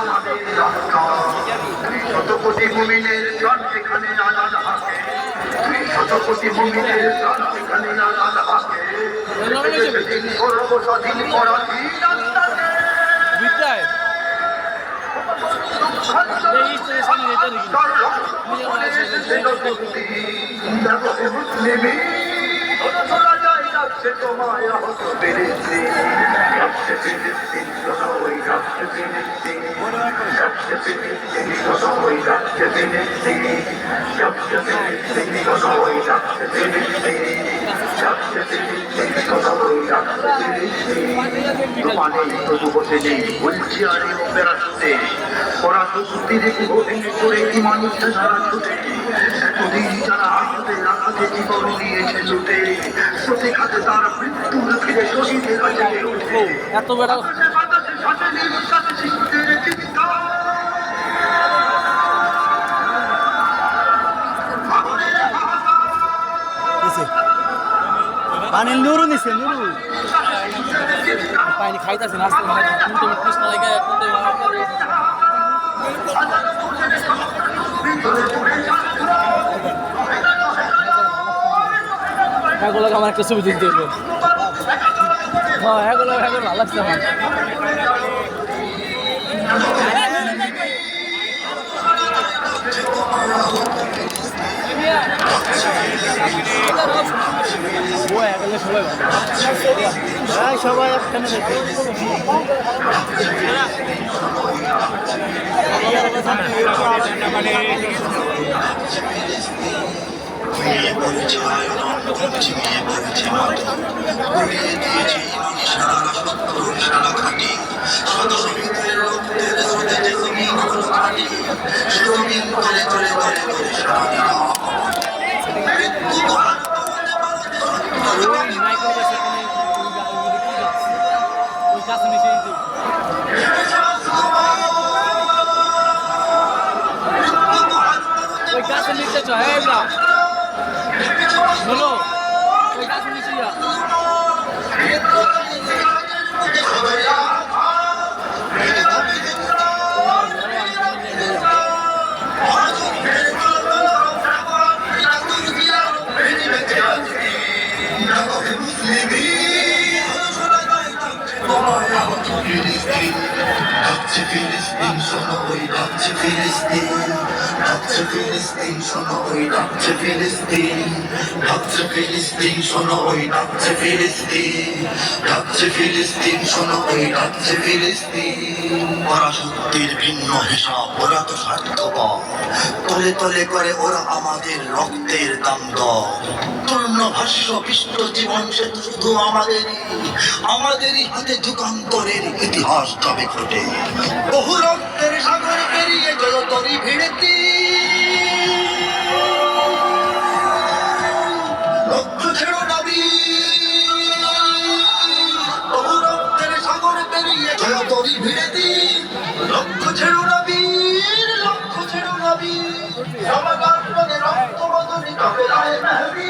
আমাদের রক্ষা। শত কোটি মুমিনের প্রাণ যেখানে আলাদ হাকে, শত কোটি মুমিনের প্রাণ যেখানে আলাদ হাকে, সেদিন করব স্বাধীন পরাধীন আত্মাকে। তার রক্তপণে এসেছিল শক্তি, দেখো হে মুসলিমি, শোনা যায় যাচ্ছে তোমায় আহত ফিলিস্তিন। যাচ্ছে ফিলিস্তিন, শোনো ওই যাচ্ছে ফিলিস্তিন, যাচ্ছে ফিলিস্তিন, শোনো ওই যাচ্ছে ফিলিস্তিন, যাচ্ছে ফিলিস্তিন, শোনো ওই যাচ্ছে ফিলিস্তিন, যাচ্ছে ফিলিস্তিন, শোনো ওই যাচ্ছে ফিলিস্তিন। মানে তবু বসে নেই বলছি আরে প্যারাশুটে, পরাশক্তি দেখি ভেঙে করে কি মানুষের ধারা ছুটে। এতদিন যারা আঘাতে আঘাতে জীবন দিয়েছে ছুটে, প্রতি ঘাতে তার মৃত্যুর ফিরে শহীদের কাছে উঠে। এত বেড়া বাতাসে সাথে নিঃশ্বাসে শিশুদের চিৎকার, পানি নুরু নিছে নুরু পানি খাইতেছে না কৃষ্ণ লাগে এগুলো আমার একটা ছবি তুলতে হবে। হ্যাঁ এগুলো ভালো লাগছে আমার। সবাই একখানে Filistin, şunu oynatçı Filistin. Rapçı Filistin, şunu oynatçı Filistin. Rapçı Filistin, şunu oynatçı Filistin. Rapçı Filistin, şunu oynatçı Filistin. ওরা শক্তির ভিন্ন হিসাব, ওরা তো স্বার্থপর। তলে তলে করে ওরা আমাদের রক্তের দাম দর। পূর্ণ ভাষ্য পিষ্ট জীবন সে শুধু আমাদেরই হাতে যুগান্তরের ইতিহাস তবে ঘটে। বহু রক্তের সাগর পেরিয়ে জলতরি ভিড়তি, লক্ষ্য ছেড়ো দাবি। বহু রক্তের সাগর পেরিয়ে জলতরি ভিড়তি, লক্ষ্য ছেড়ো দাবি, লক্ষ্য ছেড়ো দাবি। সমাগার মানে রক্ত বদলি তবে রায় মেহবি,